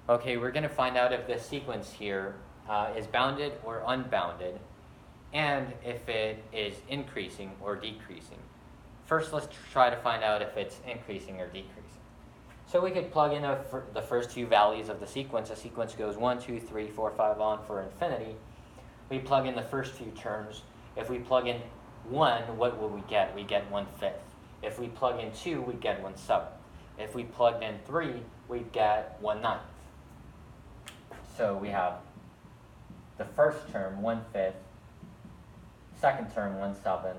Okay, we're going to find out if this sequence here is bounded or unbounded, and if it is increasing or decreasing. First, let's try to find out if it's increasing or decreasing. So we could plug in the first two values of the sequence. The sequence goes 1, 2, 3, 4, 5 on for infinity. We plug in the first two terms. If we plug in 1, what will we get? We get 1/5. If we plug in 2, we get 1/7. If we plugged in 3, we'd get 1/9. So we have the first term, 1/5, second term, 1/7,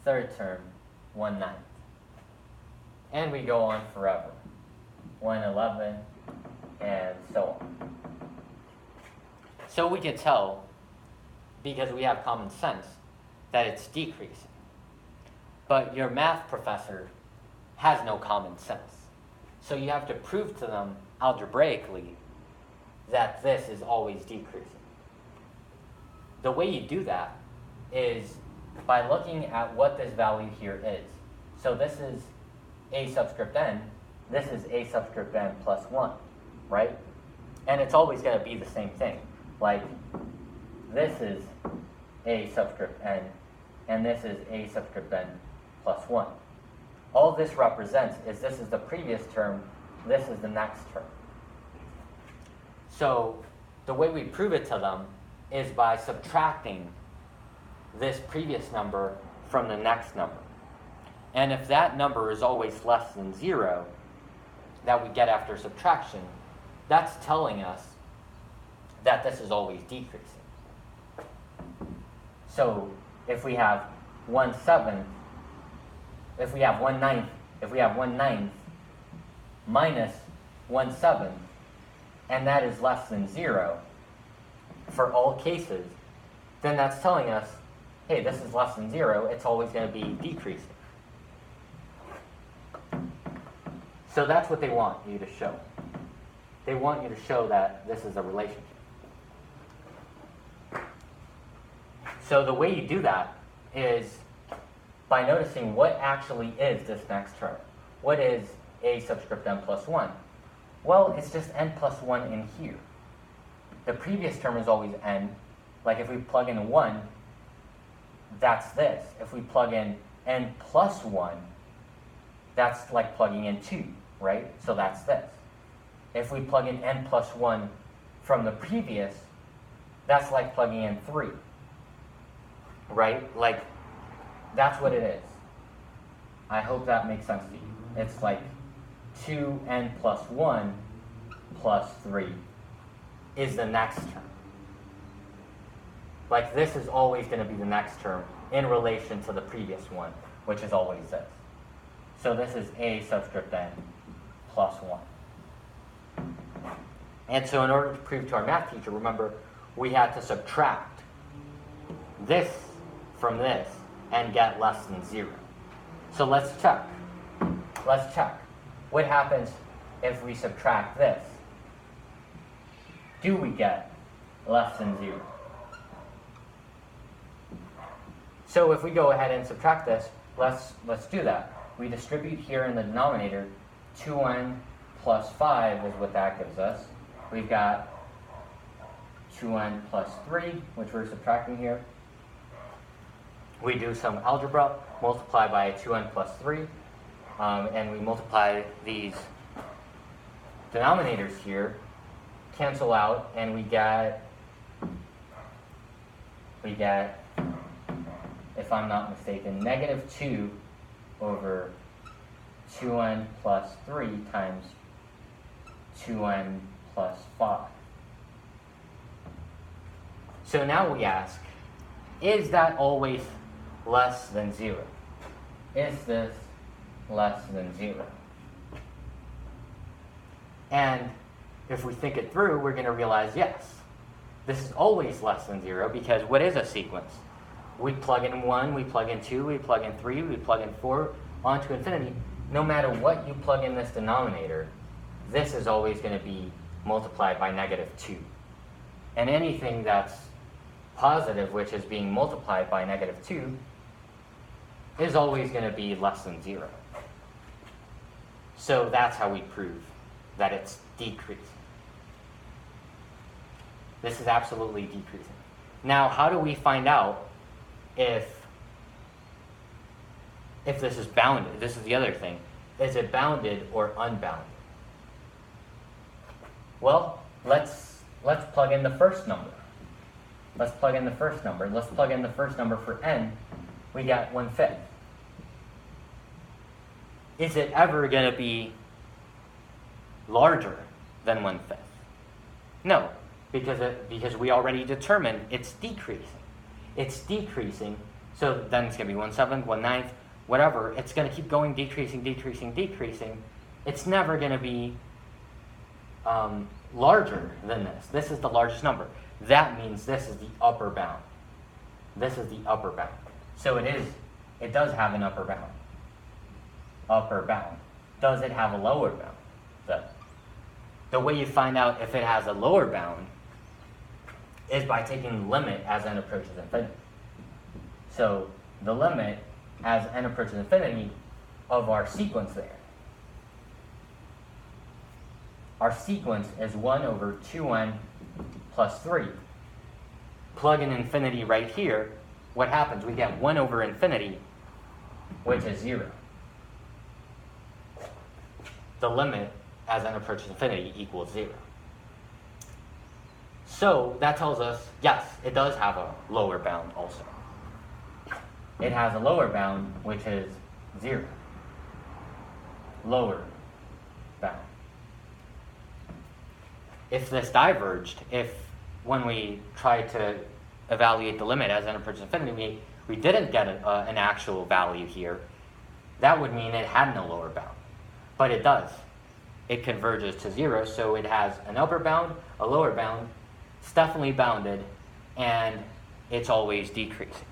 third term, 1/9. And we go on forever, 1/11, and so on. So we can tell, because we have common sense, that it's decreasing. But your math professor has no common sense. So you have to prove to them algebraically that this is always decreasing. The way you do that is by looking at what this value here is. So this is a subscript n, this is a subscript n plus 1, right? And it's always going to be the same thing. Like, this is a subscript n, and this is a subscript n plus 1. All this represents is this is the previous term, this is the next term. So the way we prove it to them is by subtracting this previous number from the next number. And if that number is always less than 0 that we get after subtraction, that's telling us that this is always decreasing. So if we have 1/7, if we have 1/9 minus 1/7, and that is less than 0 for all cases, then that's telling us, hey, this is less than 0, it's always going to be decreasing. So that's what they want you to show. They want you to show that this is a relationship. So the way you do that is by noticing what actually is this next term. What is a subscript n plus 1? Well, it's just n plus 1 in here. The previous term is always n. Like if we plug in 1, that's this. If we plug in n plus 1, that's like plugging in 2, right? So that's this. If we plug in n plus 1 from the previous, that's like plugging in 3, right? Like, that's what it is. I hope that makes sense to you. It's like 2n plus 1 plus 3 is the next term. Like, this is always going to be the next term in relation to the previous one, which is always this. So this is a subscript n plus 1. And so in order to prove to our math teacher, remember, we had to subtract this from this and get less than 0. So let's check. Let's check. What happens if we subtract this? Do we get less than 0? So if we go ahead and subtract this, let's do that. We distribute here in the denominator, 2n plus 5 is what that gives us. We've got 2n plus 3, which we're subtracting here. We do some algebra, multiply by 2n plus 3, and we multiply these denominators here, cancel out, and we get, if I'm not mistaken, negative 2 over 2n plus 3 times 2n plus 5. So now we ask, is that always less than 0? Is this less than 0? And if we think it through, we're going to realize, yes, this is always less than 0, because what is a sequence? We plug in 1, we plug in 2, we plug in 3, we plug in 4, on to infinity. No matter what you plug in this denominator, this is always going to be multiplied by negative 2. And anything that's positive, which is being multiplied by negative 2, is always going to be less than 0. So that's how we prove that it's decreasing. This is absolutely decreasing. Now, how do we find out if this is bounded? This is the other thing. Is it bounded or unbounded? Well, let's plug in the first number. Let's plug in the first number. Let's plug in the first number for n. We got 1/5. Is it ever going to be larger than 1/5? No, because we already determined it's decreasing. It's decreasing, so then it's going to be 1/7, 1/9, whatever. It's going to keep going, decreasing, decreasing, decreasing. It's never going to be larger than this. This is the largest number. That means this is the upper bound. This is the upper bound. So it does have an upper bound. Upper bound. Does it have a lower bound? The way you find out if it has a lower bound is by taking the limit as n approaches infinity. So the limit as n approaches infinity of our sequence there. Our sequence is 1 over 2n plus 3. Plug in infinity right here. What happens? We get 1 over infinity, which is 0. The limit as n approaches infinity equals 0. So that tells us, yes, it does have a lower bound also. It has a lower bound, which is 0. Lower bound. If this diverged, when we tried to evaluate the limit as n approaches infinity, we didn't get an actual value here, that would mean it had no lower bound. But it does. It converges to 0, so it has an upper bound, a lower bound. It's definitely bounded, and it's always decreasing.